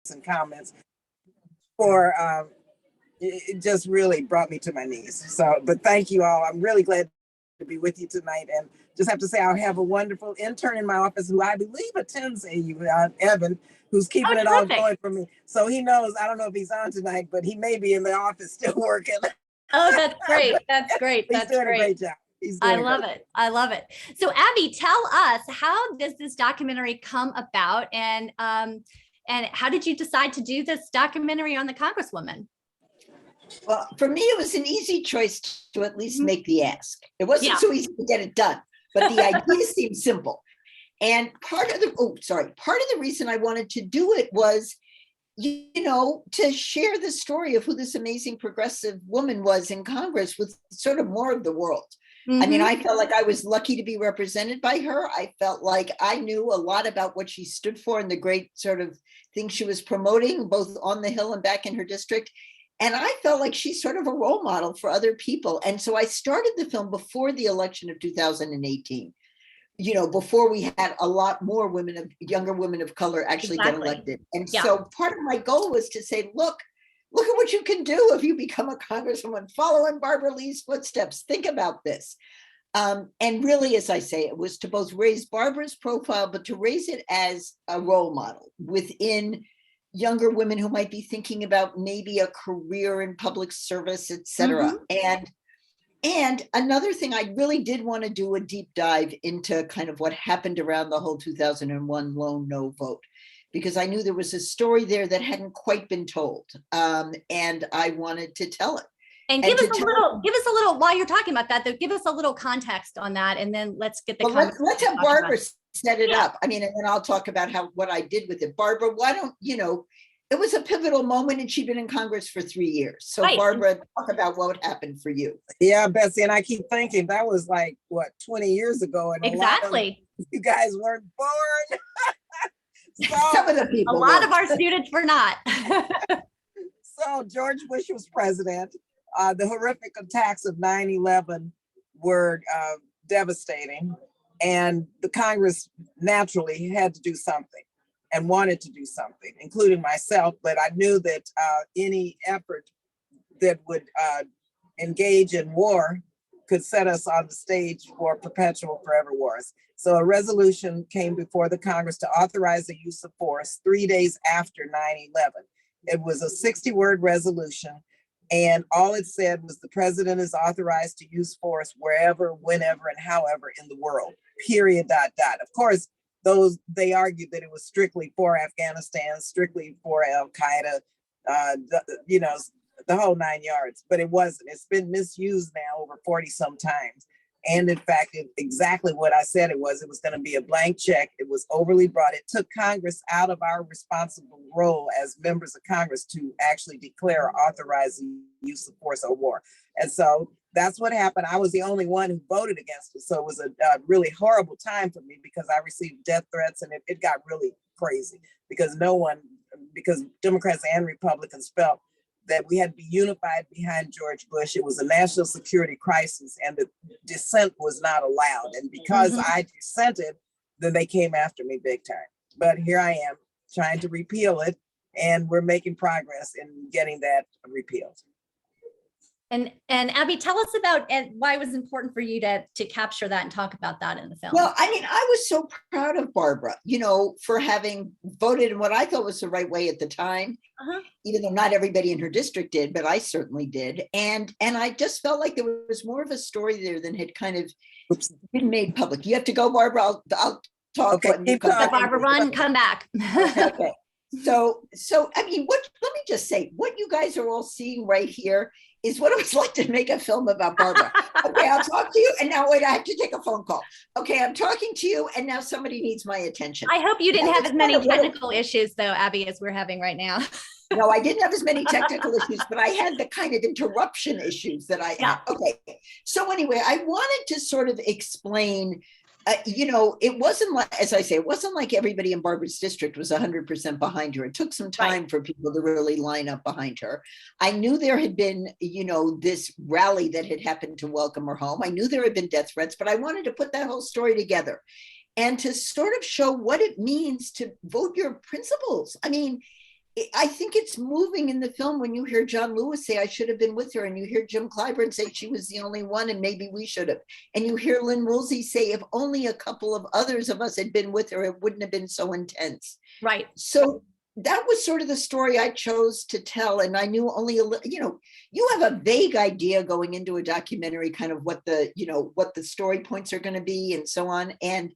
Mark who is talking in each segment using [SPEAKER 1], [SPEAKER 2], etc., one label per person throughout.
[SPEAKER 1] and comments for it just really brought me to my knees. So, but thank you all. I'm really glad to be with you tonight, and just have to say I have a wonderful intern in my office who I believe attends AU, Evan, who's keeping it all going for me. So he knows, I don't know if he's on tonight, but he may be in the office still working.
[SPEAKER 2] Oh, that's great. That's great. That's
[SPEAKER 1] doing a great job.
[SPEAKER 2] I love it. I love it. So Abby, tell us, how does this documentary come about, and how did you decide to do this documentary on the Congresswoman?
[SPEAKER 3] Well, for me, it was an easy choice to at least make the ask. It wasn't so easy to get it done, but the idea seemed simple. And part of the reason I wanted to do it was, to share the story of who this amazing progressive woman was in Congress with sort of more of the world. I mean, I felt like I was lucky to be represented by her. I felt like I knew a lot about what she stood for and the great sort of things she was promoting, both on the Hill and back in her district. And I felt like she's sort of a role model for other people. And so I started the film before the election of 2018, before we had a lot more younger women of color actually get elected. And so part of my goal was to say, look at what you can do if you become a congresswoman. Follow in Barbara Lee's footsteps. Think about this. And really, as I say, it was to both raise Barbara's profile, but to raise it as a role model within younger women who might be thinking about maybe a career in public service, et cetera. And another thing, I really did want to do a deep dive into kind of what happened around the whole 2001 lone no vote, because I knew there was a story there that hadn't quite been told, and I wanted to tell it.
[SPEAKER 2] And give us a little, while you're talking about that, though, give us a little context on that, and then let's get the
[SPEAKER 3] let's have Barbara set it up. I mean, and then I'll talk about what I did with it. Barbara, why don't it was a pivotal moment, and she'd been in Congress for 3 years. So Barbara, talk about what happened for you.
[SPEAKER 1] Yeah, Betsy, and I keep thinking that was like 20 years ago, and
[SPEAKER 2] exactly,
[SPEAKER 1] you guys weren't born.
[SPEAKER 3] Some of the people,
[SPEAKER 2] a lot of our students were not.
[SPEAKER 1] So George Bush was president. The horrific attacks of 9/11 were devastating, and the Congress naturally had to do something and wanted to do something, including myself. But I knew that any effort that would engage in war could set us on the stage for perpetual forever wars. So a resolution came before the Congress to authorize the use of force 3 days after 9/11. It was a 60-word resolution, and all it said was the president is authorized to use force wherever, whenever, and however in the world, period, ... Of course, they argued that it was strictly for Afghanistan, strictly for Al-Qaeda, the whole 9 yards, but it wasn't. It's been misused now over 40 some times. And in fact, exactly what I said it was going to be a blank check. It was overly broad. It took Congress out of our responsible role as members of Congress to actually declare or authorize the use of force or war. And so that's what happened. I was the only one who voted against it. So it was a really horrible time for me, because I received death threats, and it got really crazy because Democrats and Republicans felt that we had to be unified behind George Bush. It was a national security crisis, and the dissent was not allowed. And because I dissented, then they came after me big time. But here I am trying to repeal it, and we're making progress in getting that repealed.
[SPEAKER 2] And Abby, tell us about why it was important for you to capture that and talk about that in the film.
[SPEAKER 3] Well, I mean, I was so proud of Barbara, for having voted in what I thought was the right way at the time, even though not everybody in her district did, but I certainly did. And I just felt like there was more of a story there than had kind of been made public. You have to go, Barbara. I'll talk.
[SPEAKER 2] Okay, Barbara, run, come back.
[SPEAKER 3] Okay. So I mean, let me just say, what you guys are all seeing right here is what it was like to make a film about Barbara. Okay, I'll talk to you, and now wait, I have to take a phone call. Okay, I'm talking to you, and now somebody needs my attention.
[SPEAKER 2] I hope you didn't have as many technical issues, though, Abby, as we're having right now.
[SPEAKER 3] No, I didn't have as many technical issues, but I had the kind of interruption issues that I had. Okay, so anyway, I wanted to sort of explain, it wasn't like, as I say, it wasn't like everybody in Barbara's district was 100% behind her. It took some time for people to really line up behind her. I knew there had been, this rally that had happened to welcome her home. I knew there had been death threats, but I wanted to put that whole story together and to sort of show what it means to vote your principles. I mean, I think it's moving in the film when you hear John Lewis say, I should have been with her. And you hear Jim Clyburn say she was the only one and maybe we should have. And you hear Lynn Woolsey say, if only a couple of others of us had been with her, it wouldn't have been so intense.
[SPEAKER 2] Right.
[SPEAKER 3] So that was sort of the story I chose to tell. And I knew only a little, you have a vague idea going into a documentary, kind of what the story points are going to be and so on. And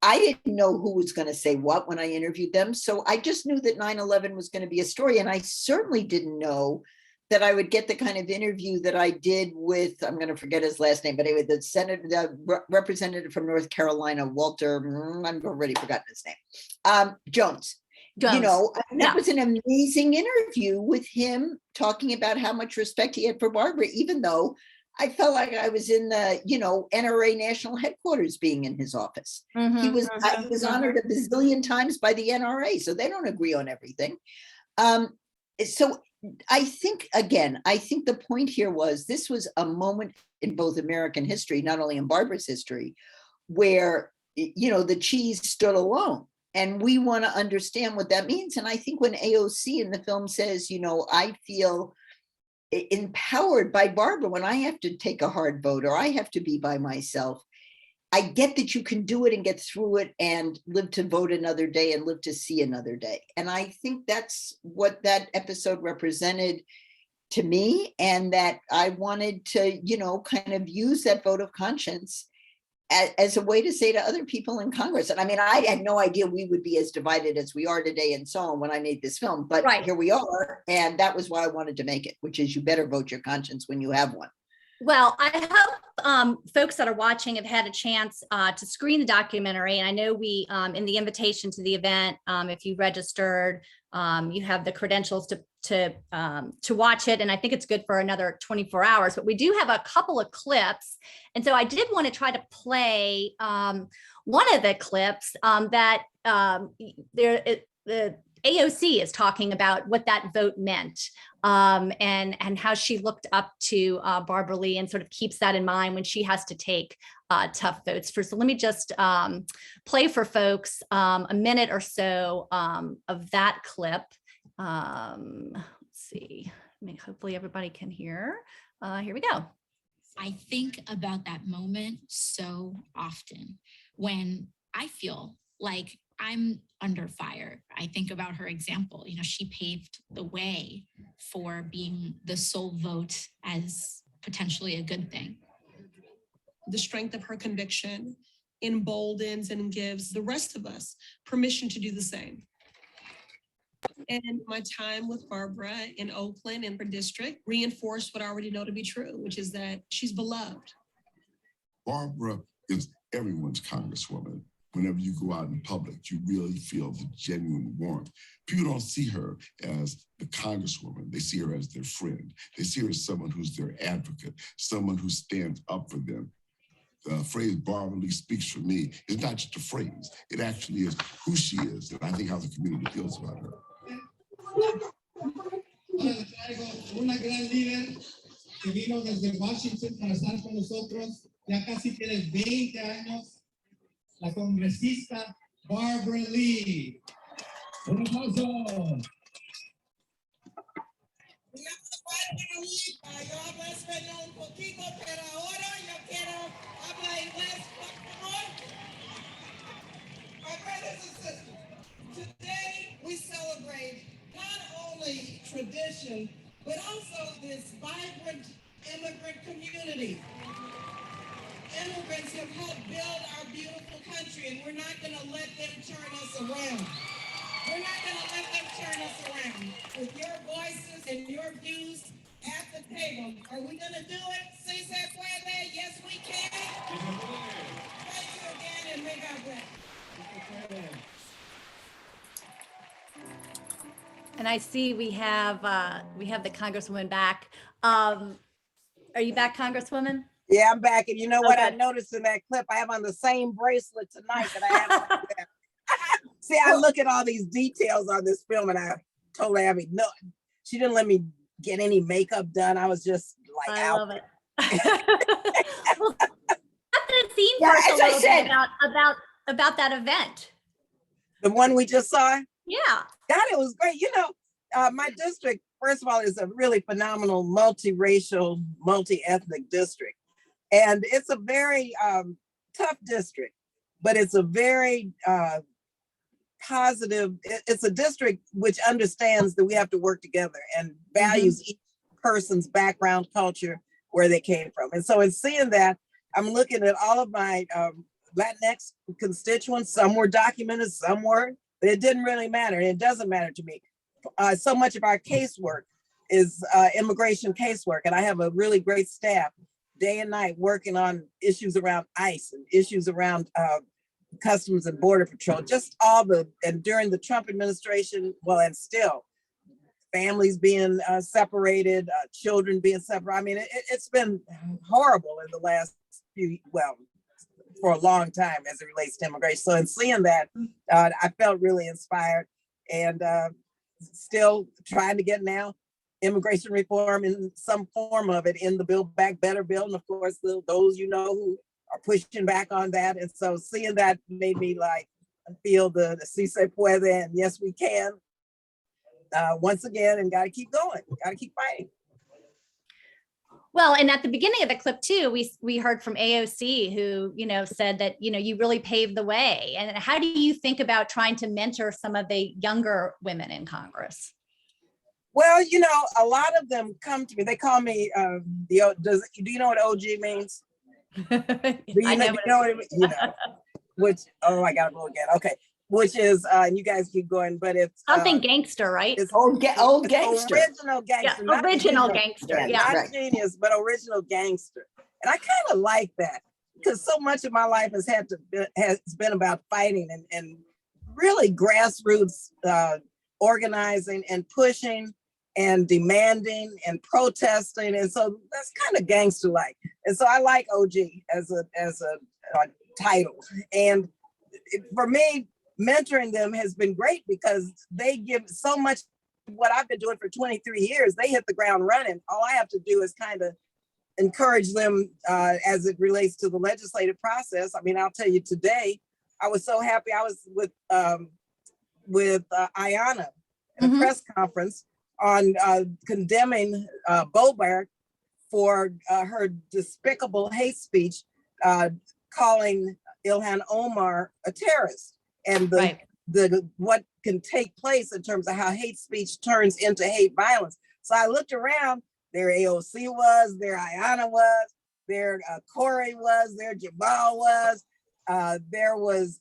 [SPEAKER 3] I didn't know who was going to say what when I interviewed them. So I just knew that 9/11 was going to be a story. And I certainly didn't know that I would get the kind of interview that I did with, I'm going to forget his last name, but anyway, the representative from North Carolina, Walter, I've already forgotten his name, Jones. That was an amazing interview with him talking about how much respect he had for Barbara, even though I felt like I was in the, NRA national headquarters being in his office. I was honored a bazillion times by the NRA, so they don't agree on everything. So I think the point here was this was a moment in both American history, not only in Barbara's history, where, the cheese stood alone. And we want to understand what that means. And I think when AOC in the film says, I feel empowered by Barbara when I have to take a hard vote or I have to be by myself, I get that you can do it and get through it and live to vote another day and live to see another day. And I think that's what that episode represented to me, and that I wanted to, kind of use that vote of conscience as a way to say to other people in Congress. And I mean, I had no idea we would be as divided as we are today and so on when I made this film, but Here we are. And that was why I wanted to make it, which is you better vote your conscience when you have one.
[SPEAKER 2] Well, I hope folks that are watching have had a chance to screen the documentary. And I know we, in the invitation to the event, if you registered, you have the credentials to watch it. And I think it's good for another 24 hours, but we do have a couple of clips. And so I did want to try to play one of the clips that the AOC is talking about what that vote meant, and how she looked up to Barbara Lee and sort of keeps that in mind when she has to take tough votes. So let me just play for folks a minute or so of that clip. Let's see. Hopefully everybody can hear. Here we go.
[SPEAKER 4] I think about that moment so often when I feel like I'm under fire. I think about her example. She paved the way for being the sole vote as potentially a good thing.
[SPEAKER 5] The strength of her conviction emboldens and gives the rest of us permission to do the same. And my time with Barbara in Oakland and her district reinforced what I already know to be true, which is that she's beloved.
[SPEAKER 6] Barbara is everyone's congresswoman. Whenever you go out in public, you really feel the genuine warmth. People don't see her as the congresswoman. They see her as their friend. They see her as someone who's their advocate, someone who stands up for them. The phrase Barbara Lee speaks for me is not just a phrase. It actually is who she is, and I think how the community feels about her.
[SPEAKER 7] Ahora le traigo una gran líder que vino desde Washington para estar con nosotros. Ya casi tiene 20 años. La congresista Barbara Lee. Un aplauso.
[SPEAKER 8] Yo hablo español un poquito, pero ahora yo quiero hablar inglés, por favor. My brothers and sisters, today we celebrate not only tradition, but also this vibrant immigrant community. Immigrants have helped build our beautiful country, and we're not going to let them turn us around. We're not going to let them turn us around. With your voices and your views at the table, are we going to do it? Si se puede, yes we can. Thank you again, and may God bless.
[SPEAKER 2] And I see we have the Congresswoman back. Are you back, Congresswoman?
[SPEAKER 1] Yeah, I'm back. And you know what
[SPEAKER 2] Okay.
[SPEAKER 1] I noticed in that clip? I have on the same bracelet tonight that I have. See, I look at all these details on this film, and I told Abby, no, she didn't let me get any makeup done. I was just like,
[SPEAKER 2] I
[SPEAKER 1] out.
[SPEAKER 2] love it. Well, after the scene
[SPEAKER 3] Yeah,
[SPEAKER 2] first a
[SPEAKER 3] as I
[SPEAKER 2] little
[SPEAKER 3] said-
[SPEAKER 2] bit about that event.
[SPEAKER 1] The one we just saw,
[SPEAKER 2] Yeah.
[SPEAKER 1] God, it was great. My district, first of all, is a really phenomenal multiracial, multi-ethnic district. And it's a very tough district, but it's a very positive, it's a district which understands that we have to work together and values each person's background, culture, where they came from. And so in seeing that, I'm looking at all of my Latinx constituents. Some were documented, some weren't, but it didn't really matter. And it doesn't matter to me. So much of our casework is immigration casework. And I have a really great staff day and night working on issues around ICE and issues around Customs and Border Patrol, just all and during the Trump administration, well, and still, families being separated, children being separated. I mean, it's been horrible in the last for a long time as it relates to immigration. So in seeing that, I felt really inspired, and still trying to get now immigration reform in some form of it in the Build Back Better bill. And of course, those who are pushing back on that. And so seeing that made me feel the si se puede, and yes, we can once again, and got to keep going, got to keep fighting.
[SPEAKER 2] Well, and at the beginning of the clip too, we heard from AOC who, said that, you really paved the way. And how do you think about trying to mentor some of the younger women in Congress?
[SPEAKER 1] Well, a lot of them come to me. They call me, do you know what OG means? I got to go again. Okay. Which is, and you guys keep going, but it's
[SPEAKER 2] something gangster, right?
[SPEAKER 1] It's
[SPEAKER 3] old gangster.
[SPEAKER 1] Original gangster.
[SPEAKER 2] Yeah, original gangster. Yeah.
[SPEAKER 1] Not
[SPEAKER 3] right.
[SPEAKER 1] genius, but original gangster. And I kind of like that because so much of my life has been about fighting and really grassroots organizing and pushing and demanding and protesting. And so that's kind of gangster-like. And so I like OG as a title. And for me, mentoring them has been great because they give so much. What I've been doing for 23 years, they hit the ground running. All I have to do is kind of encourage them as it relates to the legislative process. I mean, I'll tell you today, I was so happy. I was with Ayanna at a press conference on condemning Boebert for her despicable hate speech, calling Ilhan Omar a terrorist, and what can take place in terms of how hate speech turns into hate violence. So I looked around, there AOC was, there Ayanna was, there Cory was, there Jamal was, there was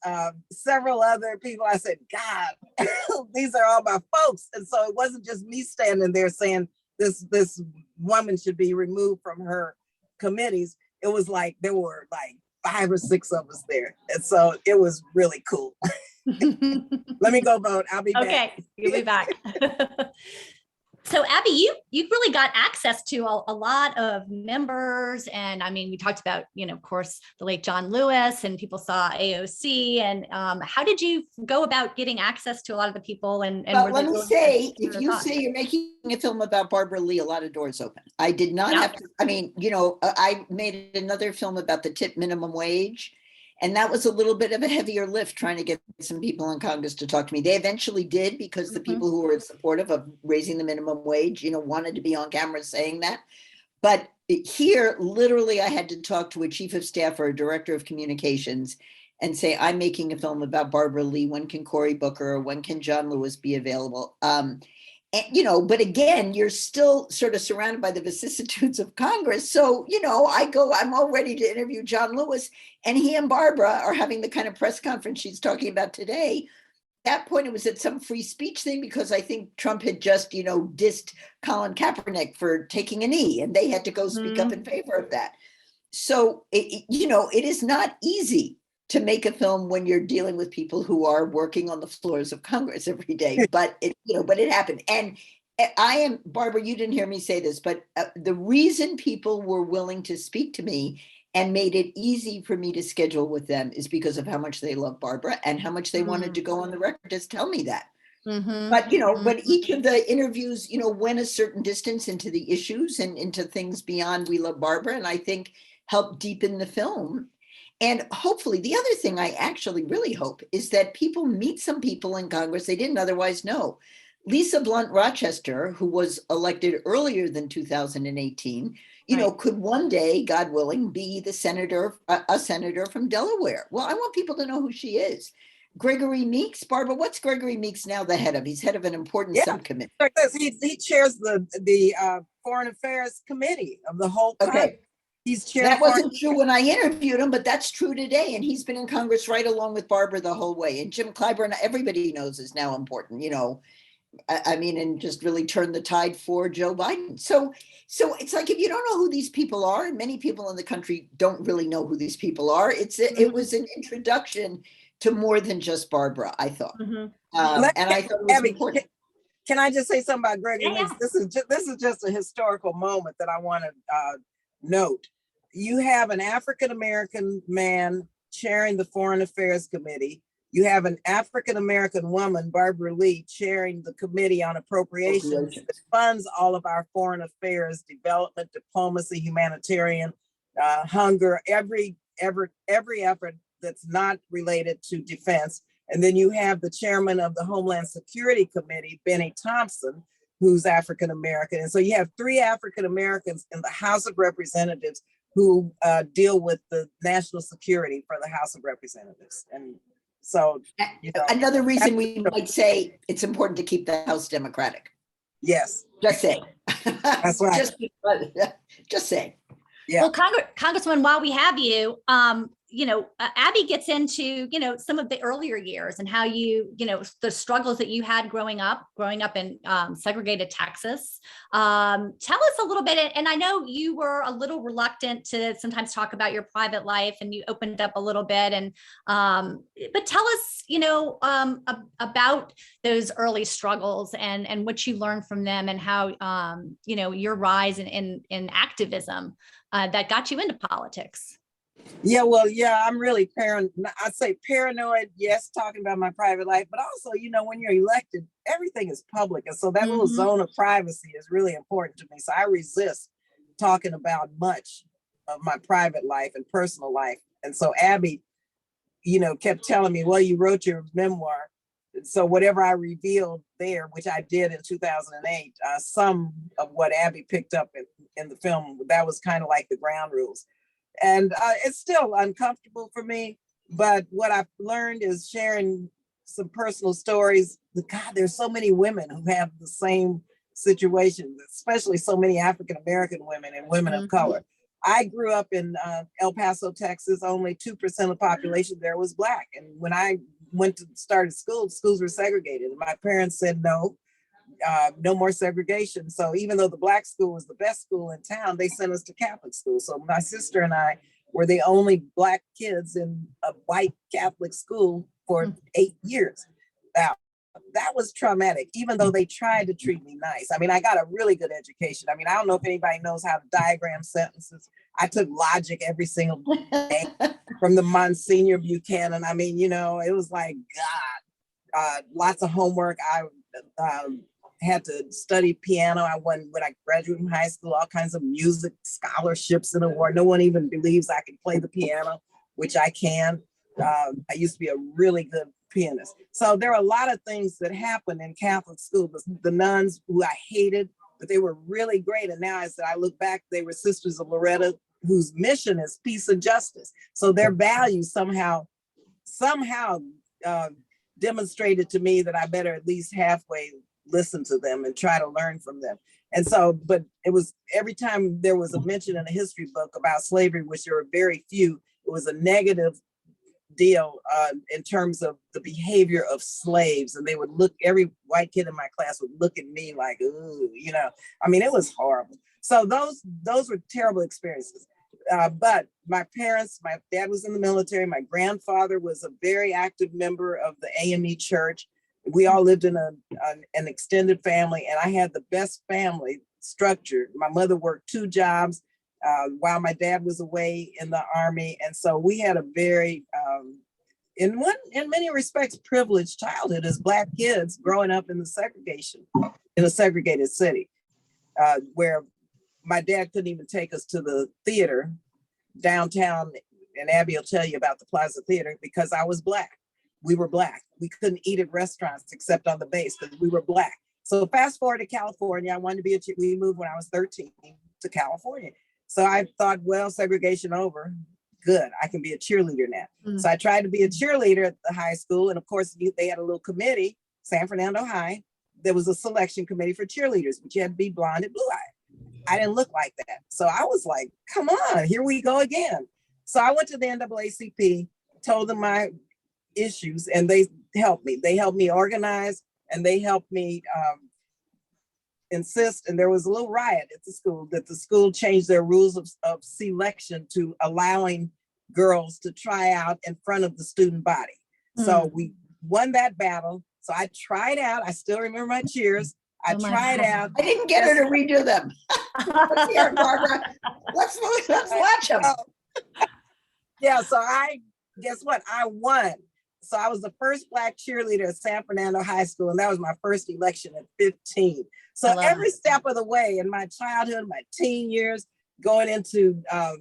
[SPEAKER 1] several other people. I said, God, these are all my folks. And so it wasn't just me standing there saying this woman should be removed from her committees. It was like there were 5 or 6 of us there. And so it was really cool. Let me go vote. I'll be back.
[SPEAKER 2] Okay, you'll be back. So Abby, you really got access to a lot of members. And I mean, we talked about, of course, the late John Lewis, and people saw AOC. And how did you go about getting access to a lot of the people? And
[SPEAKER 3] well, let me say, if you say you're making a film about Barbara Lee, a lot of doors open. I did not have to, I mean, I made another film about the tip minimum wage. And that was a little bit of a heavier lift trying to get some people in Congress to talk to me. They eventually did, because the people who were supportive of raising the minimum wage, wanted to be on camera saying that. But here, literally, I had to talk to a chief of staff or a director of communications and say, I'm making a film about Barbara Lee. When can Cory Booker, when can John Lewis be available? And, but again, you're still sort of surrounded by the vicissitudes of Congress. So, I'm all ready to interview John Lewis, and he and Barbara are having the kind of press conference she's talking about today. At that point, it was at some free speech thing, because I think Trump had just, dissed Colin Kaepernick for taking a knee, and they had to go speak up in favor of that. So, it is not easy to make a film when you're dealing with people who are working on the floors of Congress every day, but it happened. And Barbara, you didn't hear me say this, but the reason people were willing to speak to me and made it easy for me to schedule with them is because of how much they love Barbara and how much they wanted to go on the record to tell me that. But, but each of the interviews, went a certain distance into the issues and into things beyond We Love Barbara, and I think helped deepen the film. And hopefully, the other thing I actually really hope is that people meet some people in Congress they didn't otherwise know. Lisa Blunt Rochester, who was elected earlier than 2018, could one day, God willing, be the senator, a senator from Delaware. Well, I want people to know who she is. Gregory Meeks, Barbara, what's Gregory Meeks now the head of? He's head of an important subcommittee.
[SPEAKER 1] He chairs the Foreign Affairs Committee of the whole Congress.
[SPEAKER 3] Okay.
[SPEAKER 1] He's chair.
[SPEAKER 3] That wasn't true when I interviewed him, but that's true today. And he's been in Congress right along with Barbara the whole way. And Jim Clyburn, everybody knows, is now important, I mean, and just really turned the tide for Joe Biden. So it's like, if you don't know who these people are, and many people in the country don't really know who these people are, it was an introduction to more than just Barbara, I thought.
[SPEAKER 1] And I thought it was important. Can I just say something about Gregory Meeks? This is just a historical moment that I want to note. You have an African-American man chairing the Foreign Affairs Committee. You have an African-American woman, Barbara Lee, chairing the Committee on Appropriations that funds all of our foreign affairs, development, diplomacy, humanitarian, hunger, every effort that's not related to defense. And then you have the chairman of the Homeland Security Committee, Benny Thompson, who's African-American. And so you have 3 African-Americans in the House of Representatives who deal with the national security for the House of Representatives. And so,
[SPEAKER 3] another reason we might say it's important to keep the House Democratic.
[SPEAKER 1] Yes.
[SPEAKER 3] Just saying.
[SPEAKER 1] That's right.
[SPEAKER 3] Just saying.
[SPEAKER 1] Yeah.
[SPEAKER 2] Well, Congresswoman, while we have you, Abby gets into, some of the earlier years and how the struggles that you had growing up in segregated Texas. Tell us a little bit, and I know you were a little reluctant to sometimes talk about your private life, and you opened up a little bit, and but tell us, about those early struggles and what you learned from them, and how your rise in activism that got you into politics.
[SPEAKER 1] Yeah, I'm really paranoid. I say paranoid, yes, talking about my private life, but also, when you're elected, everything is public. And so that little zone of privacy is really important to me. So I resist talking about much of my private life and personal life. And so Abby, kept telling me, well, you wrote your memoir. So whatever I revealed there, which I did in 2008, some of what Abby picked up in the film, that was kind of like the ground rules. And it's still uncomfortable for me, but what I've learned is sharing some personal stories. God, there's so many women who have the same situation, especially so many African-American women and women of color. I grew up in El Paso, Texas. Only 2% of the population there was Black. And when I started school, schools were segregated. And my parents said, no more segregation. So even though the Black school was the best school in town, they sent us to Catholic school. So my sister and I were the only Black kids in a white Catholic school for 8 years. Now, that was traumatic, even though they tried to treat me nice. I mean, I got a really good education. I mean, I don't know if anybody knows how to diagram sentences. I took logic every single day from the Monsignor Buchanan. I mean, it was like, God, lots of homework. I had to study piano. I won, when I graduated from high school, all kinds of music scholarships and awards. No one even believes I can play the piano, which I can. I used to be a really good pianist. So there are a lot of things that happened in Catholic school. The nuns, who I hated, but they were really great. And now as I look back, they were Sisters of Loretta, whose mission is peace and justice. So their values somehow demonstrated to me that I better at least halfway listen to them and try to learn from them. And so, but it was every time there was a mention in a history book about slavery, which there were very few, it was a negative deal in terms of the behavior of slaves. And they would look, every white kid in my class would look at me like, ooh, I mean, it was horrible. So those were terrible experiences. But my parents, my dad was in the military. My grandfather was a very active member of the AME church. We all lived in an extended family, and I had the best family structure. My mother worked 2 jobs while my dad was away in the Army. And so we had a very, in many respects, privileged childhood as Black kids growing up in a segregated city, where my dad couldn't even take us to the theater downtown. And Abby will tell you about the Plaza Theater, because I was Black. We were Black. We couldn't eat at restaurants except on the base because we were Black. So fast forward to California, I wanted to be we moved when I was 13 to California. So I thought, well, segregation over, good, I can be a cheerleader now. So I tried to be a cheerleader at the high school. And of course, they had a little committee, San Fernando High. There was a selection committee for cheerleaders, but you had to be blonde and blue-eyed. I didn't look like that. So I was like, come on, here we go again. So I went to the NAACP, told them my issues, and they helped me. They helped me organize, and they helped me insist. And there was a little riot at the school that the school changed their rules of selection to allowing girls to try out in front of the student body. So we won that battle. So I tried out. I still remember my cheers. I tried out.
[SPEAKER 3] I didn't get her to redo them. Let's hear it, Barbara. Let's watch them.
[SPEAKER 1] Yeah, so guess what? I won. So I was the first Black cheerleader at San Fernando High School, and that was my first election at 15. So every step of the way in my childhood, my teen years, going into a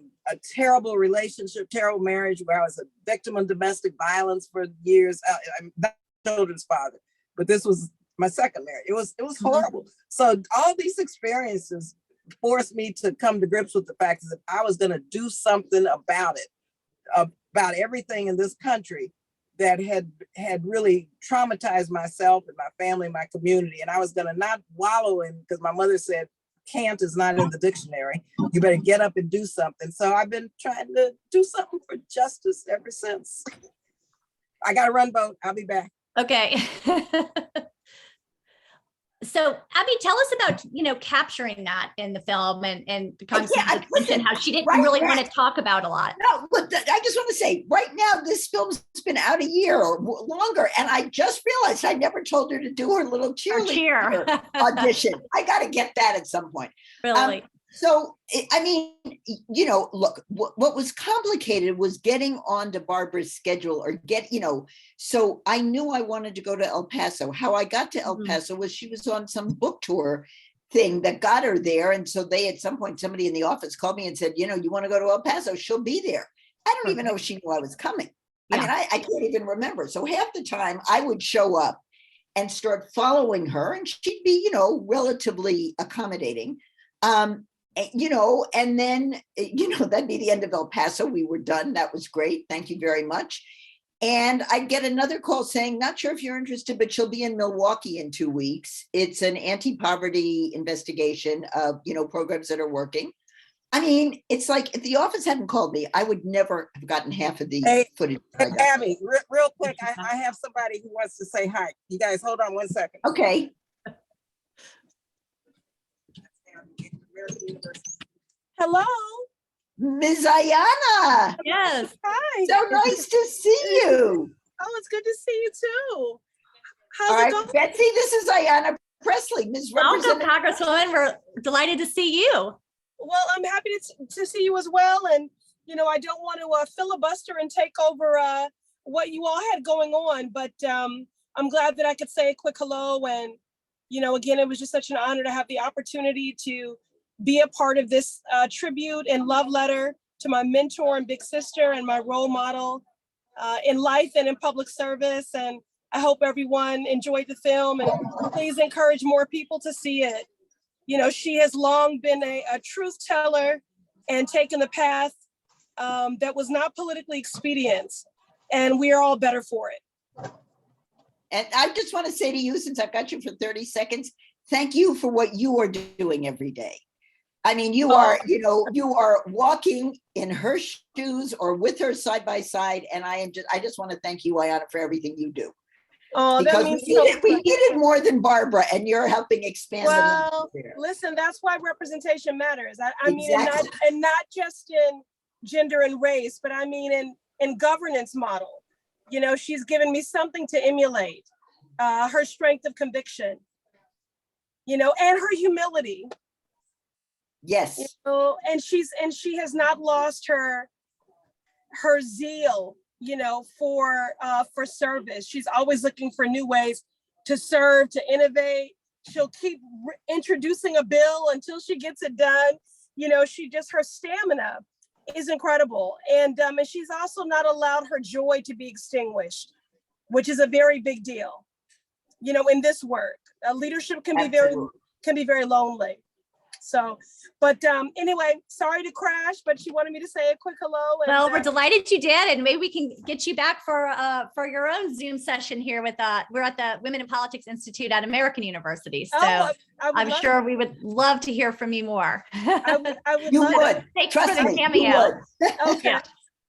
[SPEAKER 1] terrible relationship, terrible marriage, where I was a victim of domestic violence for years. I'm not a children's father, but this was my second marriage. It was horrible. So all these experiences forced me to come to grips with the fact that I was going to do something about it, about everything in this country that had really traumatized myself and my family and my community. And I was going to not wallow in, because my mother said, can't is not in the dictionary. You better get up and do something. So I've been trying to do something for justice ever since. I got to run, Boat. I'll be back.
[SPEAKER 2] Okay. So Abby, tell us about, capturing that in the film and how she didn't really want to talk about a lot.
[SPEAKER 3] No, but I just want to say right now, this film's been out a year or longer. And I just realized I never told her to do her little cheer audition. I got to get that at some point.
[SPEAKER 2] Really?
[SPEAKER 3] So, I mean, look, what was complicated was getting onto Barbara's schedule so I knew I wanted to go to El Paso. How I got to El Paso was she was on some book tour thing that got her there. And so at some point, somebody in the office called me and said, you want to go to El Paso? She'll be there. I don't even know if she knew I was coming. Yeah. I mean, I can't even remember. So half the time I would show up and start following her, and she'd be, relatively accommodating. And then, that'd be the end of El Paso. We were done. That was great. Thank you very much. And I'd get another call saying, not sure if you're interested, but she'll be in Milwaukee in 2 weeks. It's an anti-poverty investigation of, programs that are working. I mean, it's like if the office hadn't called me, I would never have gotten half of the footage.
[SPEAKER 1] Abby, real quick, I have somebody who wants to say hi. You guys, hold on 1 second.
[SPEAKER 3] Okay.
[SPEAKER 9] Hello,
[SPEAKER 3] Ms. Ayana.
[SPEAKER 2] Yes.
[SPEAKER 9] hi.
[SPEAKER 3] So nice to see you.
[SPEAKER 9] Oh, it's good to see you too. How's
[SPEAKER 3] All
[SPEAKER 9] it
[SPEAKER 3] right,
[SPEAKER 9] going?
[SPEAKER 3] Betsy, this is Ayana Presley, Ms.
[SPEAKER 2] Welcome,
[SPEAKER 3] Representative.
[SPEAKER 2] Congresswoman. We're delighted to see you.
[SPEAKER 9] Well, I'm happy to see you as well. And, I don't want to filibuster and take over what you all had going on, but I'm glad that I could say a quick hello. And, again, it was just such an honor to have the opportunity to be a part of this tribute and love letter to my mentor and big sister and my role model in life and in public service. And I hope everyone enjoyed the film, and please encourage more people to see it. She has long been a truth teller and taken the path that was not politically expedient, and we are all better for it.
[SPEAKER 3] And I just want to say to you, since I've got you for 30 seconds, thank you for what you are doing every day. I mean, you are walking in her shoes or with her side by side. And I just want to thank you, Ayana, for everything you do.
[SPEAKER 9] Oh,
[SPEAKER 3] because
[SPEAKER 9] that means
[SPEAKER 3] we needed more than Barbara, and you're helping expand.
[SPEAKER 9] Well, listen, that's why representation matters. I mean,
[SPEAKER 3] Exactly.
[SPEAKER 9] and not just in gender and race, but I mean in governance model. She's given me something to emulate. Her strength of conviction, and her humility.
[SPEAKER 3] Yes.
[SPEAKER 9] And she has not lost her zeal, for service. She's always looking for new ways to serve, to innovate. She'll keep introducing a bill until she gets it done. Her stamina is incredible. And she's also not allowed her joy to be extinguished, which is a very big deal, in this work. leadership can be very lonely. So, but anyway, sorry to crash, but she wanted me to say a quick hello. And,
[SPEAKER 2] well, we're delighted you did, and maybe we can get you back for your own Zoom session here with we're at the Women in Politics Institute at American University. So I'm sure we would love to hear from you more.
[SPEAKER 9] I would
[SPEAKER 3] You
[SPEAKER 9] love
[SPEAKER 3] would.
[SPEAKER 9] it.
[SPEAKER 2] Thanks
[SPEAKER 3] Trust
[SPEAKER 2] for the
[SPEAKER 3] me,
[SPEAKER 2] cameo.
[SPEAKER 3] you would.
[SPEAKER 9] Okay.
[SPEAKER 2] Yeah.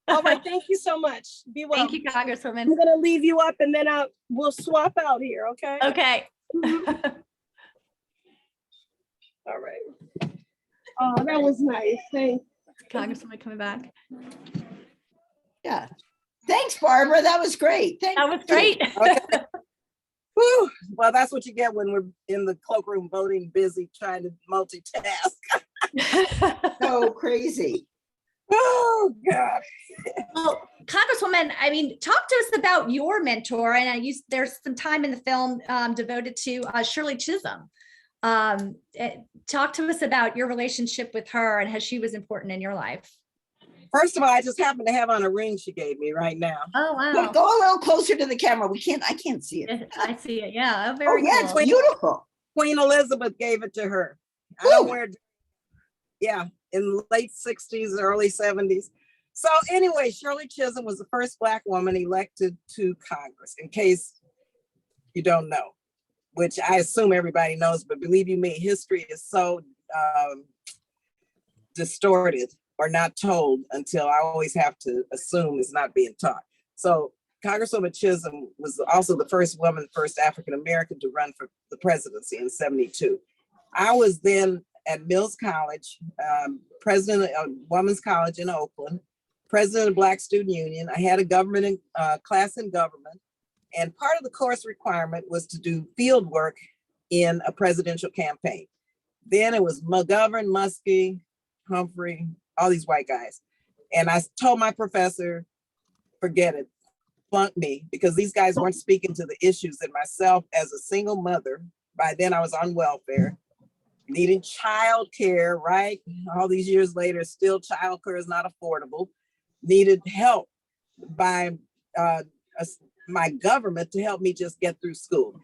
[SPEAKER 9] All right. Thank you so much. Be well.
[SPEAKER 2] Thank you, Congresswoman.
[SPEAKER 9] I'm gonna leave you up, and then we'll swap out here. Okay.
[SPEAKER 2] Okay.
[SPEAKER 9] All right. Oh, that was nice. Thanks.
[SPEAKER 2] Congresswoman coming back.
[SPEAKER 3] Yeah. Thanks, Barbara. That was great. Thank
[SPEAKER 2] That was great.
[SPEAKER 1] Okay. Whew. Well, that's what you get when we're in the cloakroom voting, busy trying to multitask.
[SPEAKER 3] So crazy.
[SPEAKER 1] Oh, God.
[SPEAKER 2] Well, Congresswoman, I mean, talk to us about your mentor. And there's some time in the film devoted to Shirley Chisholm. Talk to us about your relationship with her and how she was important in your life.
[SPEAKER 1] First of all, I just happen to have on a ring she gave me right now.
[SPEAKER 2] Oh, wow.
[SPEAKER 3] Go a little closer to the camera. I can't see it.
[SPEAKER 2] I see it. Yeah. Oh,
[SPEAKER 3] Oh,
[SPEAKER 2] very
[SPEAKER 3] yeah, it's
[SPEAKER 2] cool.
[SPEAKER 3] beautiful.
[SPEAKER 1] Queen Elizabeth gave it to her. I don't wear, yeah, in the late 60s, early 70s. So anyway, Shirley Chisholm was the first Black woman elected to Congress, in case you don't know, which I assume everybody knows, but believe you me, history is so distorted or not told until I always have to assume it's not being taught. So Congresswoman Chisholm was also the first woman, first African-American to run for the presidency in 72. I was then at Mills College, president of Women's College in Oakland, president of Black Student Union. I had a government class in government, and part of the course requirement was to do field work in a presidential campaign. Then it was McGovern, Muskie, Humphrey, all these white guys. And I told my professor, forget it, flunk me, because these guys weren't speaking to the issues that myself as a single mother, by then I was on welfare, needing childcare, right? All these years later, still childcare is not affordable, needed help by my government to help me just get through school.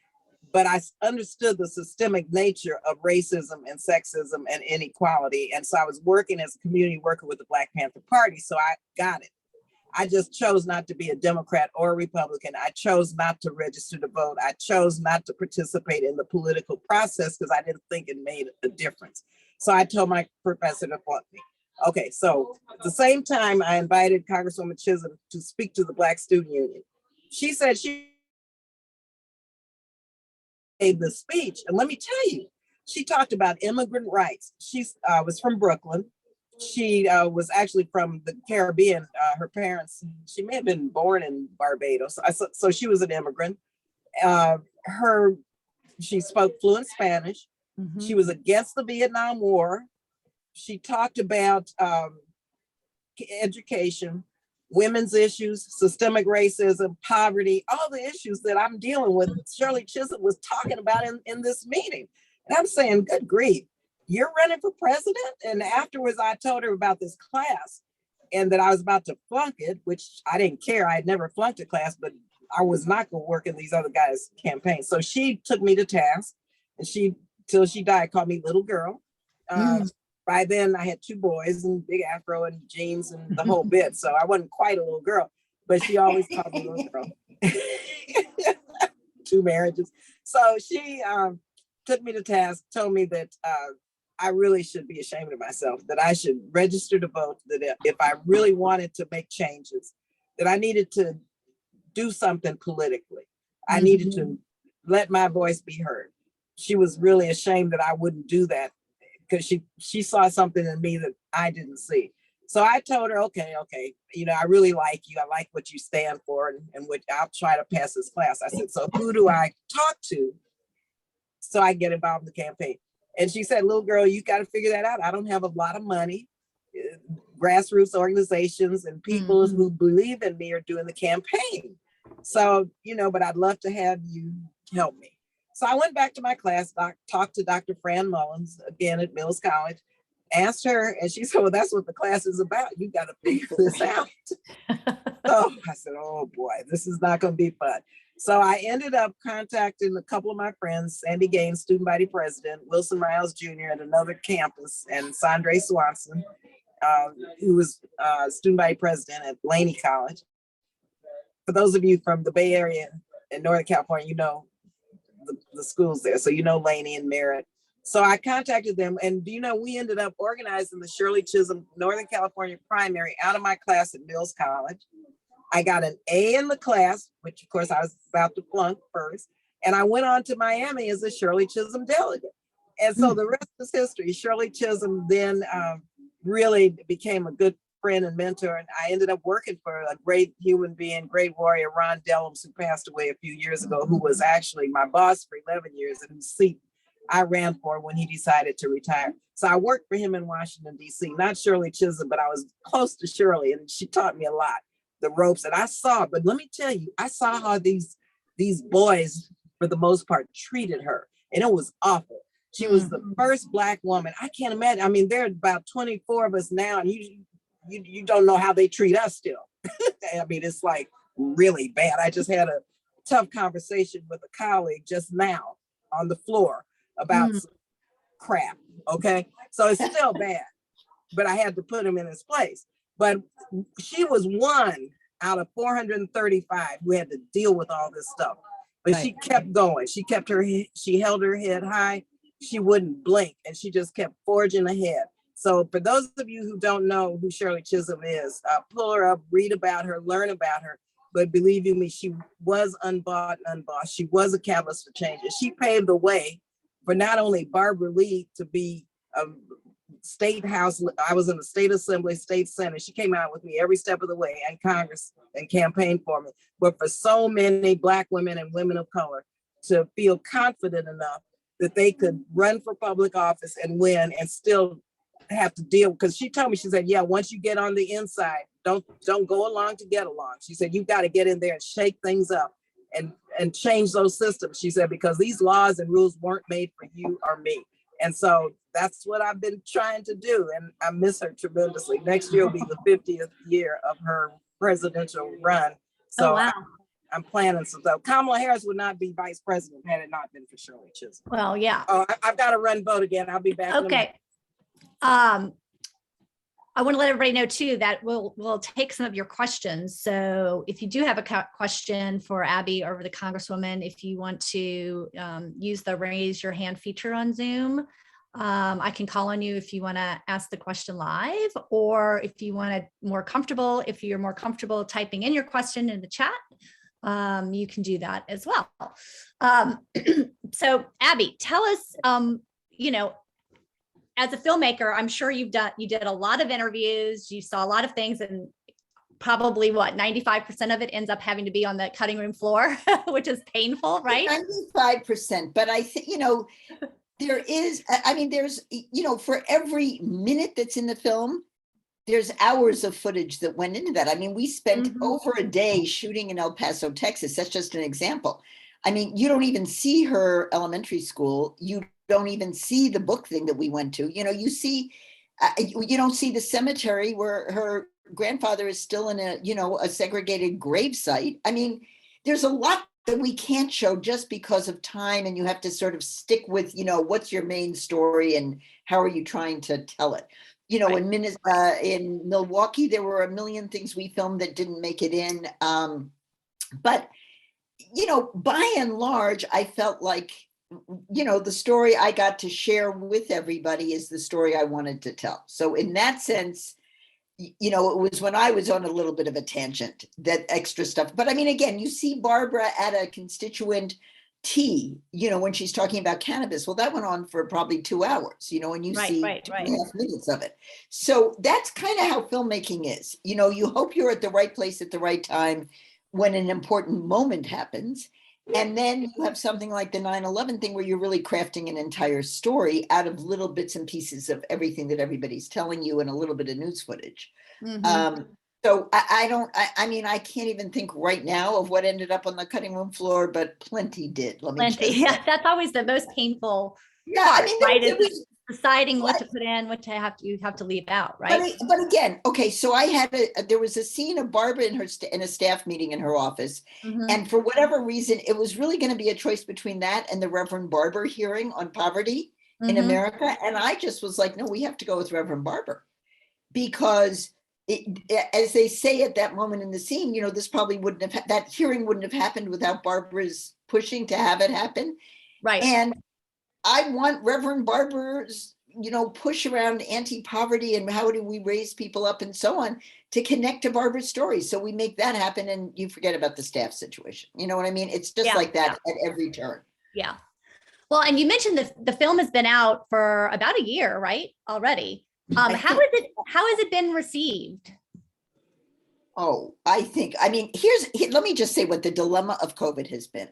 [SPEAKER 1] But I understood the systemic nature of racism and sexism and inequality. And so I was working as a community worker with the Black Panther Party. So I got it. I just chose not to be a Democrat or a Republican. I chose not to register to vote. I chose not to participate in the political process because I didn't think it made a difference. So I told my professor to flunk me. Okay, so at the same time, I invited Congresswoman Chisholm to speak to the Black Student Union. She said she gave the speech, and let me tell you, she talked about immigrant rights. She was from Brooklyn. She was actually from the Caribbean. Her parents, she may have been born in Barbados, so she was an immigrant. She spoke fluent Spanish. Mm-hmm. She was against the Vietnam War. She talked about education, women's issues, systemic racism, poverty, all the issues that I'm dealing with. Shirley Chisholm was talking about in this meeting. And I'm saying, good grief, you're running for president? And afterwards, I told her about this class and that I was about to flunk it, which I didn't care. I had never flunked a class, but I was not going to work in these other guys' campaigns. So she took me to task, and till she died, called me little girl. By then I had 2 boys and big afro and jeans and the whole bit. So I wasn't quite a little girl, but she always called me little girl. 2 marriages. So she took me to task, told me that I really should be ashamed of myself, that I should register to vote, that if I really wanted to make changes, that I needed to do something politically. I needed to let my voice be heard. She was really ashamed that I wouldn't do that, because she saw something in me that I didn't see. So I told her, okay, I really like you. I like what you stand for, and I'll try to pass this class. I said, so who do I talk to so I get involved in the campaign? And she said, little girl, you got to figure that out. I don't have a lot of money. Grassroots organizations and people who believe in me are doing the campaign. So, but I'd love to have you help me. So I went back to my class, talked to Dr. Fran Mullins, again at Mills College, asked her, and she said, well, that's what the class is about. You got to figure this out. So I said, oh boy, this is not going to be fun. So I ended up contacting a couple of my friends, Sandy Gaines, student body president, Wilson Miles Jr. at another campus, and Sandre Swanson, who was student body president at Laney College. For those of you from the Bay Area in Northern California, you know the schools there. So you know Laney and Merritt. So I contacted them, and we ended up organizing the Shirley Chisholm Northern California primary out of my class at Mills College. I got an A in the class, which of course I was about to flunk first. And I went on to Miami as a Shirley Chisholm delegate. And so the rest is history. Shirley Chisholm then really became a good friend and mentor. And I ended up working for a great human being, great warrior, Ron Dellums, who passed away a few years ago, who was actually my boss for 11 years and whose seat I ran for when he decided to retire. So I worked for him in Washington, D.C., not Shirley Chisholm, but I was close to Shirley, and she taught me a lot, the ropes. And I saw, but let me tell you, I saw how these boys, for the most part, treated her, and it was awful. She was the first Black woman. I can't imagine. I mean, there are about 24 of us now, and you don't know how they treat us still. I mean, it's like really bad. I just had a tough conversation with a colleague just now on the floor about some crap. Okay. So it's still bad, but I had to put him in his place. But she was one out of 435 who had to deal with all this stuff. But right. She kept going. She held her head high. She wouldn't blink, and she just kept forging ahead. So for those of you who don't know who Shirley Chisholm is, pull her up, read about her, learn about her. But believe you me, she was unbought and unbossed. She was a catalyst for change. And she paved the way for not only Barbara Lee to be a state house. I was in the state assembly, state senate. She came out with me every step of the way, and Congress, and campaigned for me. But for so many Black women and women of color to feel confident enough that they could run for public office and win and still have to deal, because she told me, she said, yeah, once you get on the inside, don't go along to get along. She said, you've got to get in there and shake things up and change those systems. She said, because these laws and rules weren't made for you or me. And so that's what I've been trying to do. And I miss her tremendously. Next year will be the 50th year of her presidential run. So
[SPEAKER 2] oh, wow.
[SPEAKER 1] I'm planning some stuff. Kamala Harris would not be vice president had it not been for Shirley Chisholm.
[SPEAKER 2] Well, yeah.
[SPEAKER 1] Oh, I've got to run vote again. I'll be back.
[SPEAKER 2] Okay. I want to let everybody know too that we'll take some of your questions. So if you do have a question for Abby or the Congresswoman, if you want to use the raise your hand feature on Zoom, I can call on you if you want to ask the question live, or if you're more comfortable typing in your question in the chat, you can do that as well. So Abby, tell us, as a filmmaker, I'm sure you did a lot of interviews, you saw a lot of things, and probably 95% of it ends up having to be on the cutting room floor, which is painful, right?
[SPEAKER 3] 95%, but I think, there's, for every minute that's in the film, there's hours of footage that went into that. I mean, we spent over a day shooting in El Paso, Texas. That's just an example. I mean, you don't even see her elementary school. You don't even see the book thing that we went to. You see, you don't see the cemetery where her grandfather is still in a segregated grave site. I mean, there's a lot that we can't show just because of time, and you have to sort of stick with, what's your main story and how are you trying to tell it? Right. In Milwaukee, there were a million things we filmed that didn't make it in. But by and large, I felt like, the story I got to share with everybody is the story I wanted to tell. So in that sense, it was when I was on a little bit of a tangent, that extra stuff. But I mean, again, you see Barbara at a constituent tea, when she's talking about cannabis. Well, that went on for probably 2 hours, and you see 2.5 minutes of it. So that's kind of how filmmaking is. You hope you're at the right place at the right time when an important moment happens. And then you have something like the 9/11 thing where you're really crafting an entire story out of little bits and pieces of everything that everybody's telling you and a little bit of news footage. So I can't even think right now of what ended up on the cutting room floor, but plenty did.
[SPEAKER 2] Plenty. Yeah, that's always the most painful.
[SPEAKER 3] Yeah,
[SPEAKER 2] part, right? deciding what to put in, what to have to, you have to leave out,
[SPEAKER 3] But,
[SPEAKER 2] right?
[SPEAKER 3] but again, okay, so I had there was a scene of Barbara in in a staff meeting in her office.
[SPEAKER 2] Mhm.
[SPEAKER 3] And for whatever reason, it was really going to be a choice between that and the Reverend Barber hearing on poverty in
[SPEAKER 2] Mhm.
[SPEAKER 3] America. And I just was like, no, we have to go with Reverend Barber. Because as they say at that moment in the scene, you know, this probably wouldn't have, that hearing wouldn't have happened without Barbara's pushing to have it happen.
[SPEAKER 2] Right.
[SPEAKER 3] And I want Reverend Barber's, you know, push around anti-poverty and how do we raise people up and so on to connect to Barbara's story. So we make that happen and you forget about the staff situation. You know what I mean? It's just
[SPEAKER 2] Yeah,
[SPEAKER 3] like that at every turn.
[SPEAKER 2] Yeah. Well, and you mentioned the film has been out for about a year, right? Already. How has it been received?
[SPEAKER 3] Oh, I mean, let me just say what the dilemma of COVID has been.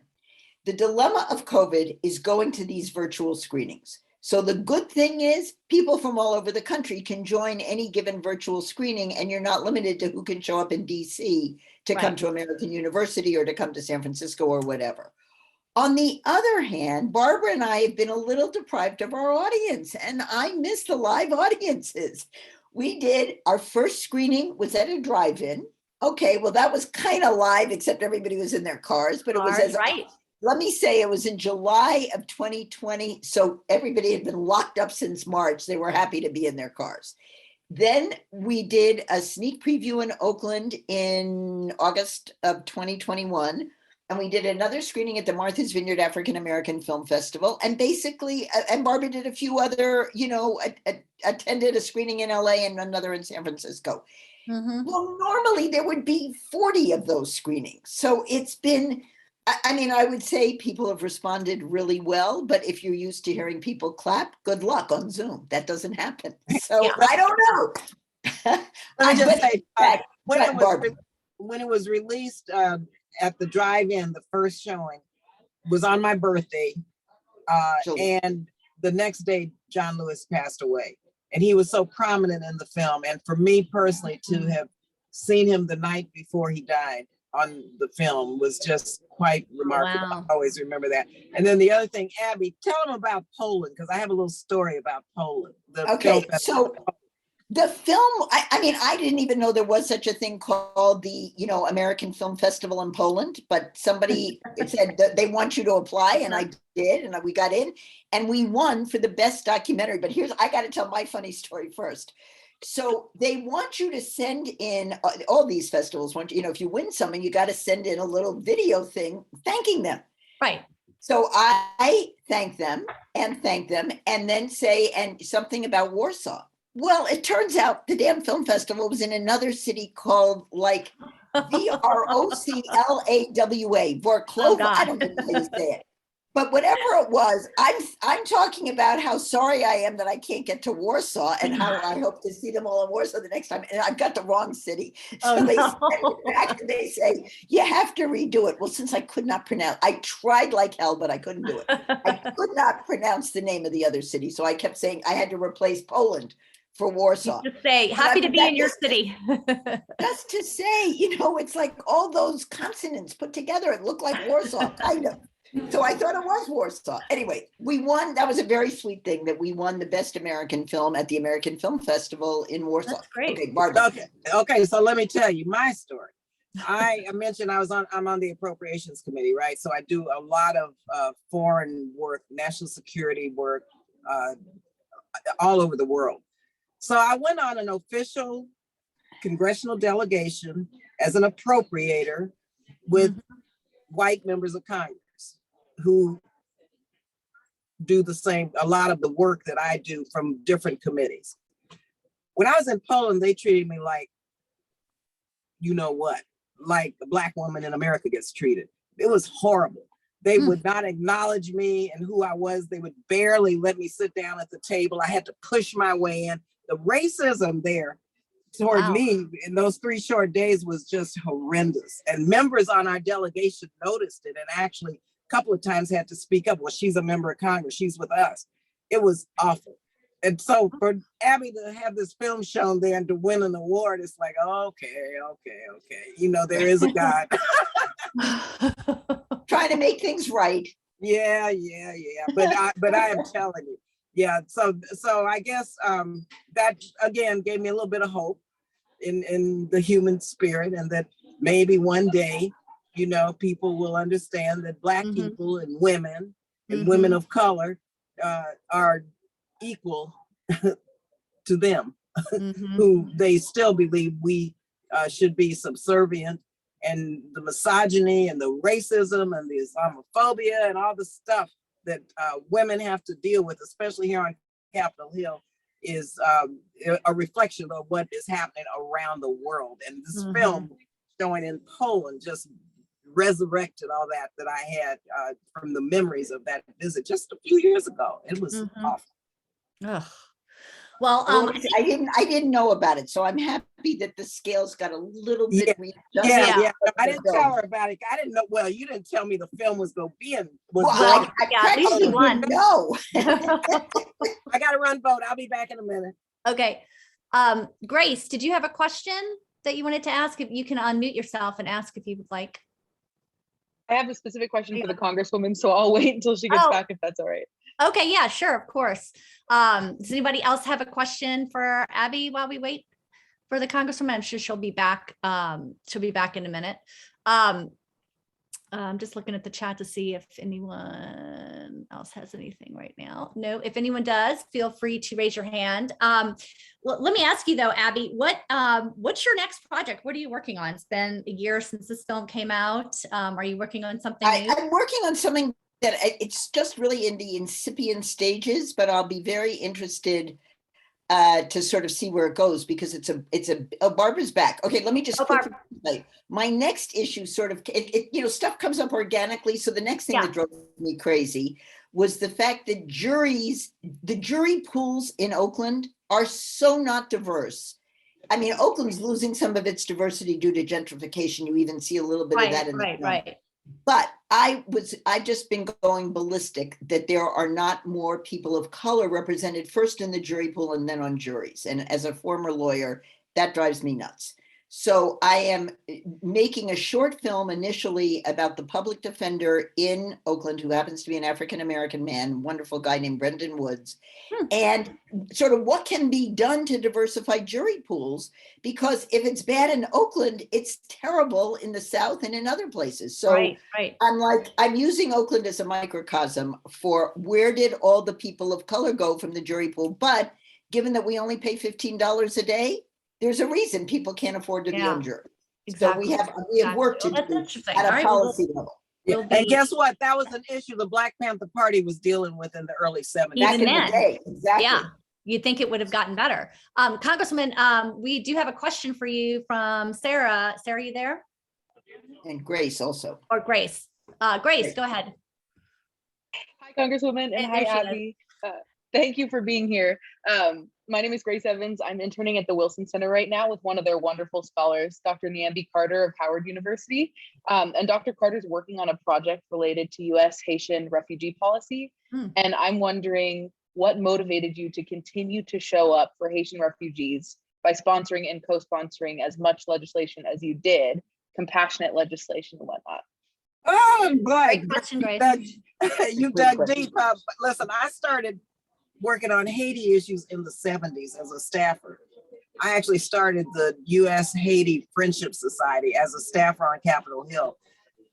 [SPEAKER 3] The dilemma of COVID is going to these virtual screenings. So the good thing is people from all over the country can join any given virtual screening and you're not limited to who can show up in DC to come to American University or to come to San Francisco or whatever. On the other hand, Barbara and I have been a little deprived of our audience and I miss the live audiences. We did our first screening was at a drive-in. Okay, well, that was kind of live, except everybody was in their cars, but it was as
[SPEAKER 2] right.
[SPEAKER 3] Let me say it was in July of 2020. So everybody had been locked up since March. They were happy to be in their cars. Then we did a sneak preview in Oakland in August of 2021. And we did another screening at the Martha's Vineyard African American Film Festival. And basically, and Barbara did a few other, you know, attended a screening in LA and another in San Francisco.
[SPEAKER 2] Mm-hmm.
[SPEAKER 3] Well, normally there would be 40 of those screenings. So it's been, I mean, I would say people have responded really well, but if you're used to hearing people clap, good luck on Zoom. That doesn't happen. So I don't know.
[SPEAKER 1] Let me just say, when it was released at the drive-in, the first showing was on my birthday. And the next day, John Lewis passed away. And he was so prominent in the film. And for me personally, to have seen him the night before he died on the film was just quite remarkable.
[SPEAKER 2] Wow.
[SPEAKER 1] I always remember that. And then the other thing, Abby, tell them about Poland, because I have a little story about Poland.
[SPEAKER 3] Okay, so the film, I mean, I didn't even know there was such a thing called the, you know, American Film Festival in Poland, but somebody said that they want you to apply, and I did, and we got in, and we won for the best documentary. But I got to tell my funny story first. So they want you to send in, all these festivals want you know, if you win something, you got to send in a little video thing thanking them.
[SPEAKER 2] Right.
[SPEAKER 3] So I thank them, and then say, and something about Warsaw. Well, it turns out the damn film festival was in another city called like Vroclawa, Vorklova. I don't know how you say it. But whatever it was, I'm talking about how sorry I am that I can't get to Warsaw and how I hope to see them all in Warsaw the next time. And I've got the wrong city. So they send it back and they say, you have to redo it. Well, since I could not pronounce, I tried like hell, but I couldn't do it. I could not pronounce the name of the other city. So I kept saying I had to replace Poland for Warsaw.
[SPEAKER 2] Just say, happy to be in your city.
[SPEAKER 3] Just to say, you know, it's like all those consonants put together. It looked like Warsaw, kind of. So I thought it was Warsaw. Anyway, we won. That was a very sweet thing that we won the best American film at the American Film Festival in Warsaw.
[SPEAKER 2] That's great.
[SPEAKER 3] Okay, Barbara.
[SPEAKER 1] Okay. So let me tell you my story. I mentioned I'm on the appropriations committee, right? So I do a lot of foreign work, national security work, all over the world. So I went on an official congressional delegation as an appropriator with white members of Congress who do the same, a lot of the work that I do from different committees. When I was in Poland, they treated me like, you know what, like the Black woman in America gets treated. It was horrible. They would not acknowledge me and who I was. They would barely let me sit down at the table. I had to push my way in. The racism there toward me in those 3 short days was just horrendous. And members on our delegation noticed it and actually a couple of times had to speak up. Well, she's a member of Congress. She's with us. It was awful. And so for Abby to have this film shown there and to win an award, it's like, okay. You know, there is a God.
[SPEAKER 3] Trying to make things right.
[SPEAKER 1] Yeah. But I am telling you, yeah, so I guess that again gave me a little bit of hope in the human spirit, and that maybe one day, you know, people will understand that Black
[SPEAKER 2] Mhm.
[SPEAKER 1] people and women of color are equal to them,
[SPEAKER 2] Mhm.
[SPEAKER 1] who they still believe we should be subservient, and the misogyny and the racism and the Islamophobia and all the stuff that women have to deal with, especially here on Capitol Hill, is a reflection of what is happening around the world. And this
[SPEAKER 2] Mhm.
[SPEAKER 1] film showing in Poland just resurrected all that I had from the memories of that visit just a few years ago. It was
[SPEAKER 2] Mhm.
[SPEAKER 1] awful.
[SPEAKER 2] Ugh. Well,
[SPEAKER 3] Well, I didn't know about it, so I'm happy that the scales got a little bit readjusted.
[SPEAKER 2] Yeah.
[SPEAKER 1] I didn't tell her about it. I didn't know. Well, you didn't tell me the film was going to be in.
[SPEAKER 3] Well,
[SPEAKER 2] Well,
[SPEAKER 3] I
[SPEAKER 2] yeah, at least
[SPEAKER 3] practically
[SPEAKER 2] you won.
[SPEAKER 3] didn't know.
[SPEAKER 1] I got to run vote. I'll be back in a minute.
[SPEAKER 2] Okay. Grace, did you have a question that you wanted to ask? If you can unmute yourself and ask if you would like.
[SPEAKER 10] I have a specific question for the Congresswoman, so I'll wait until she gets back if that's all right.
[SPEAKER 2] Okay, yeah, sure, of course. Does anybody else have a question for Abby while we wait for the Congresswoman? I'm sure she'll be back. She'll be back in a minute. I'm just looking at the chat to see if anyone else has anything right now. No, if anyone does, feel free to raise your hand. Let me ask you though, Abby, what's your next project? What are you working on? It's been a year since this film came out. Are you working on something new?
[SPEAKER 3] I'm working on something that it's just really in the incipient stages, but I'll be very interested to sort of see where it goes, because Barbara's back. Okay, let me just quickly say, my next issue sort of, stuff comes up organically. So the next thing that drove me crazy was the fact that the jury pools in Oakland are so not diverse. I mean, Oakland's losing some of its diversity due to gentrification. You even see a little bit of that in the film.
[SPEAKER 2] Right.
[SPEAKER 3] But I've just been going ballistic that there are not more people of color represented first in the jury pool and then on juries. And as a former lawyer, that drives me nuts. So I am making a short film initially about the public defender in Oakland, who happens to be an African-American man, wonderful guy named Brendan Woods, and sort of what can be done to diversify jury pools, because if it's bad in Oakland, it's terrible in the South and in other places. So
[SPEAKER 2] right.
[SPEAKER 3] I'm using Oakland as a microcosm for where did all the people of color go from the jury pool? But given that we only pay $15 a day, there's a reason people can't afford to be on jury.
[SPEAKER 2] Exactly.
[SPEAKER 3] So we have work to do at a policy level.
[SPEAKER 1] And guess what? That was an issue the Black Panther Party was dealing with in the early 70s.
[SPEAKER 3] Back in the day, exactly.
[SPEAKER 2] Yeah, you'd think it would have gotten better. Congresswoman, we do have a question for you from Sarah. Sarah, you there?
[SPEAKER 3] And Grace also.
[SPEAKER 2] Or Grace. Grace, go ahead.
[SPEAKER 10] Hi, Congresswoman, and hi, Abby. Thank you for being here. My name is Grace Evans. I'm interning at the Wilson Center right now with one of their wonderful scholars, Dr. Niambi Carter of Howard University. And Dr. Carter's working on a project related to US Haitian refugee policy. And I'm wondering what motivated you to continue to show up for Haitian refugees by sponsoring and co-sponsoring as much legislation as you did, compassionate legislation and whatnot.
[SPEAKER 1] Oh, boy.
[SPEAKER 2] Great question, Grace.
[SPEAKER 1] You dug deep. Listen, I started working on Haiti issues in the 70s as a staffer. I actually started the US Haiti Friendship Society as a staffer on Capitol Hill.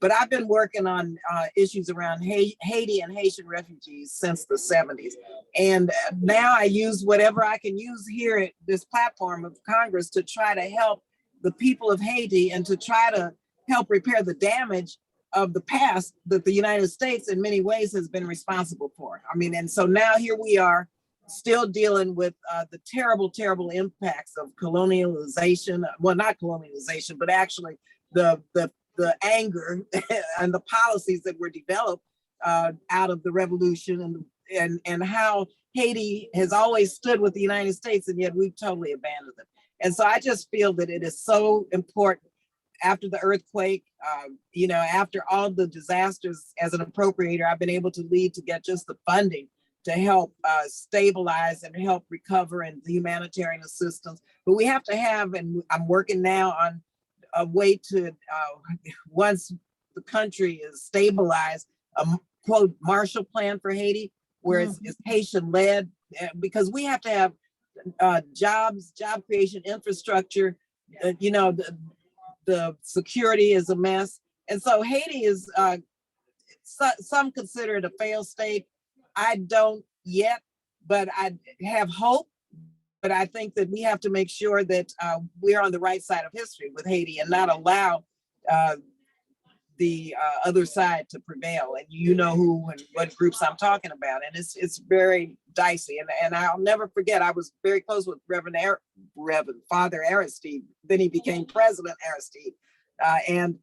[SPEAKER 1] But I've been working on issues around Haiti and Haitian refugees since the 70s. And now I use whatever I can use here at this platform of Congress to try to help the people of Haiti and to try to help repair the damage of the past that the United States in many ways has been responsible for. I mean, and so now here we are still dealing with the terrible, terrible impacts of colonialization. Well, not colonialization, but actually the anger and the policies that were developed out of the revolution, and how Haiti has always stood with the United States, and yet we've totally abandoned them. And so I just feel that it is so important after the earthquake, after all the disasters, as an appropriator, I've been able to lead to get just the funding to help stabilize and help recover and the humanitarian assistance. But we have to have, and I'm working now on a way to, once the country is stabilized, a quote Marshall Plan for Haiti, where it's Haitian led, because we have to have jobs, job creation, infrastructure. You know, the security is a mess. And so Haiti is, some consider it a failed state. I don't yet, but I have hope. But I think that we have to make sure that we're on the right side of history with Haiti and not allow the other side to prevail. And you know who and what groups I'm talking about. And it's very dicey. And I'll never forget, I was very close with Reverend Father Aristide. Then he became President Aristide. And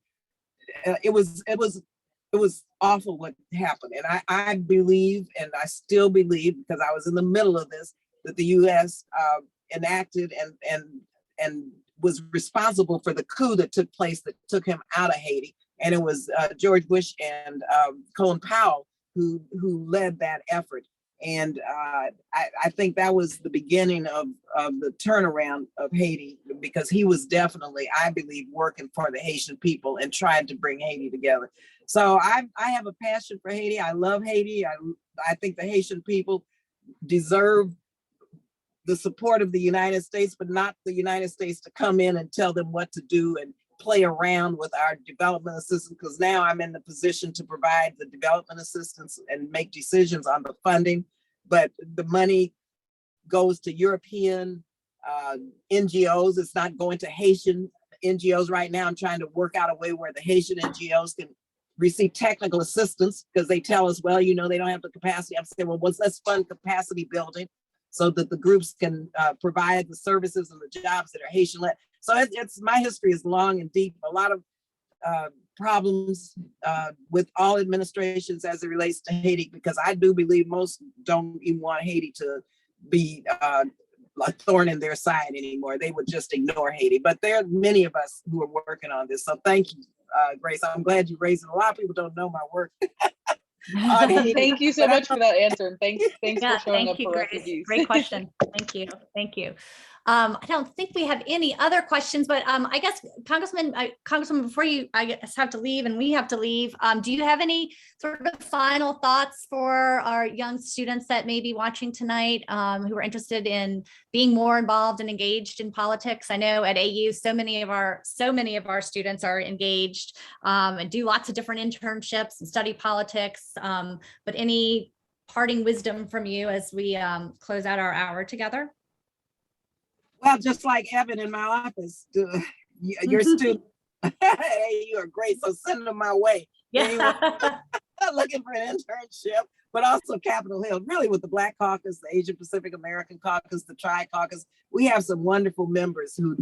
[SPEAKER 1] it was awful what happened. And I believe, and I still believe, because I was in the middle of this, that the U.S. Enacted and was responsible for the coup that took place that took him out of Haiti. And it was George Bush and Colin Powell who led that effort. And I think that was the beginning of the turnaround of Haiti, because he was definitely, I believe, working for the Haitian people and trying to bring Haiti together. So I have a passion for Haiti. I love Haiti. I think the Haitian people deserve the support of the United States, but not the United States to come in and tell them what to do and play around with our development assistance, because now I'm in the position to provide the development assistance and make decisions on the funding, but the money goes to European NGOs. It's not going to Haitian NGOs right now. I'm trying to work out a way where the Haitian NGOs can receive technical assistance, because they tell us, well, you know, they don't have the capacity. I'm saying, well, let's fund capacity building so that the groups can provide the services and the jobs that are Haitian led. So it's my history is long and deep. A lot of problems with all administrations as it relates to Haiti, because I do believe most don't even want Haiti to be a thorn in their side anymore. They would just ignore Haiti. But there are many of us who are working on this. So thank you, Grace. I'm glad you raised it. A lot of people don't know my work.
[SPEAKER 10] Thank you so much for that answer. And thanks for showing up for
[SPEAKER 2] Grace.
[SPEAKER 10] refugees.
[SPEAKER 2] Great question. Thank you. I don't think we have any other questions, but I guess Congressman, before you, I guess, have to leave and we have to leave, do you have any sort of final thoughts for our young students that may be watching tonight, who are interested in being more involved and engaged in politics? I know at AU, so many of our students are engaged and do lots of different internships and study politics, but any parting wisdom from you as we close out our hour together?
[SPEAKER 1] Well, just like Evan in my office, your student, hey, you are great. So send them my way.
[SPEAKER 2] Yeah.
[SPEAKER 1] Anyway, looking for an internship, but also Capitol Hill, really with the Black Caucus, the Asian Pacific American Caucus, the Tri Caucus. We have some wonderful members who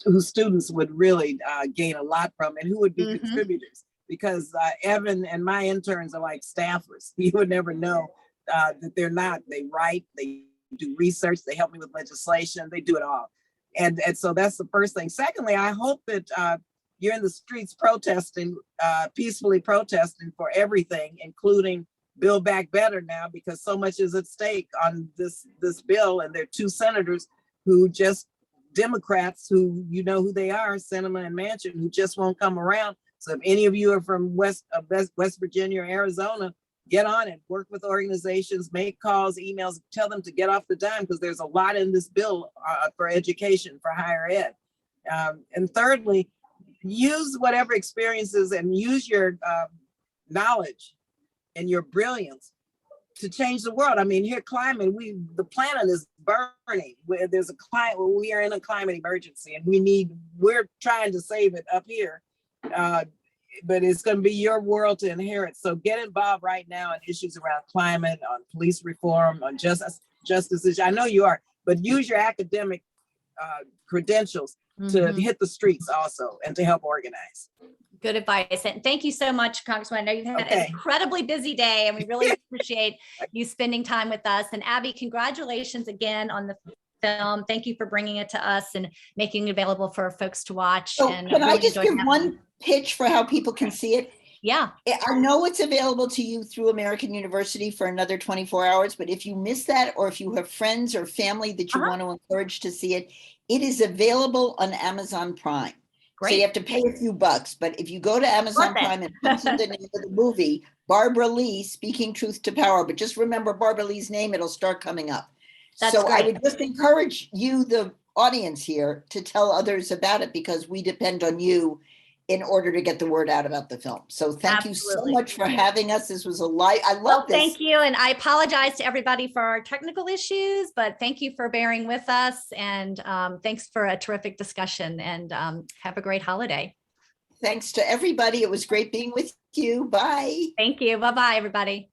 [SPEAKER 1] whose students would really gain a lot from, and who would be contributors, because Evan and my interns are like staffers. You would never know that they're not. They write, they do research, they help me with legislation, they do it all. And so that's the first thing. Secondly, I hope that you're in the streets protesting, peacefully protesting for everything, including Build Back Better now, because so much is at stake on this bill. And there are two senators who just, Democrats who, you know who they are, Sinema and Manchin, who just won't come around. So if any of you are from West Virginia or Arizona, get on it, work with organizations, make calls, emails, tell them to get off the dime, because there's a lot in this bill for education, for higher ed. And thirdly, use whatever experiences and use your knowledge and your brilliance to change the world. I mean, here, the planet is burning. We are in a climate emergency, and we're trying to save it up here. But it's going to be your world to inherit. So get involved right now in issues around climate, on police reform, on justice issues. I know you are, but use your academic credentials to hit the streets also, and to help organize.
[SPEAKER 2] Good advice. And thank you so much, Congresswoman. I know you've had an incredibly busy day, and we really appreciate you spending time with us. And Abby, congratulations again on the film. Thank you for bringing it to us and making it available for folks to watch.
[SPEAKER 3] So
[SPEAKER 2] and
[SPEAKER 3] can
[SPEAKER 2] really
[SPEAKER 3] I just give one pitch for how people can see it?
[SPEAKER 2] Yeah.
[SPEAKER 3] I know it's available to you through American University for another 24 hours, but if you miss that, or if you have friends or family that you want to encourage to see it, it is available on Amazon Prime. Great. So you have to pay a few bucks, but if you go to Amazon Prime and punch in the name of the movie, Barbara Lee, Speaking Truth to Power. But just remember Barbara Lee's name, it'll start coming up.
[SPEAKER 2] That's
[SPEAKER 3] So I
[SPEAKER 2] great.
[SPEAKER 3] would just encourage you, the audience here, to tell others about it because we depend on you in order to get the word out about the film. So thank you so
[SPEAKER 2] Absolutely.
[SPEAKER 3] much for having us. This was a I love
[SPEAKER 2] Well,
[SPEAKER 3] this.
[SPEAKER 2] thank you. And I apologize to everybody for our technical issues, but thank you for bearing with us. And thanks for a terrific discussion, and have a great holiday.
[SPEAKER 3] Thanks to everybody. It was great being with you. Bye.
[SPEAKER 2] Thank you. Bye-bye, everybody.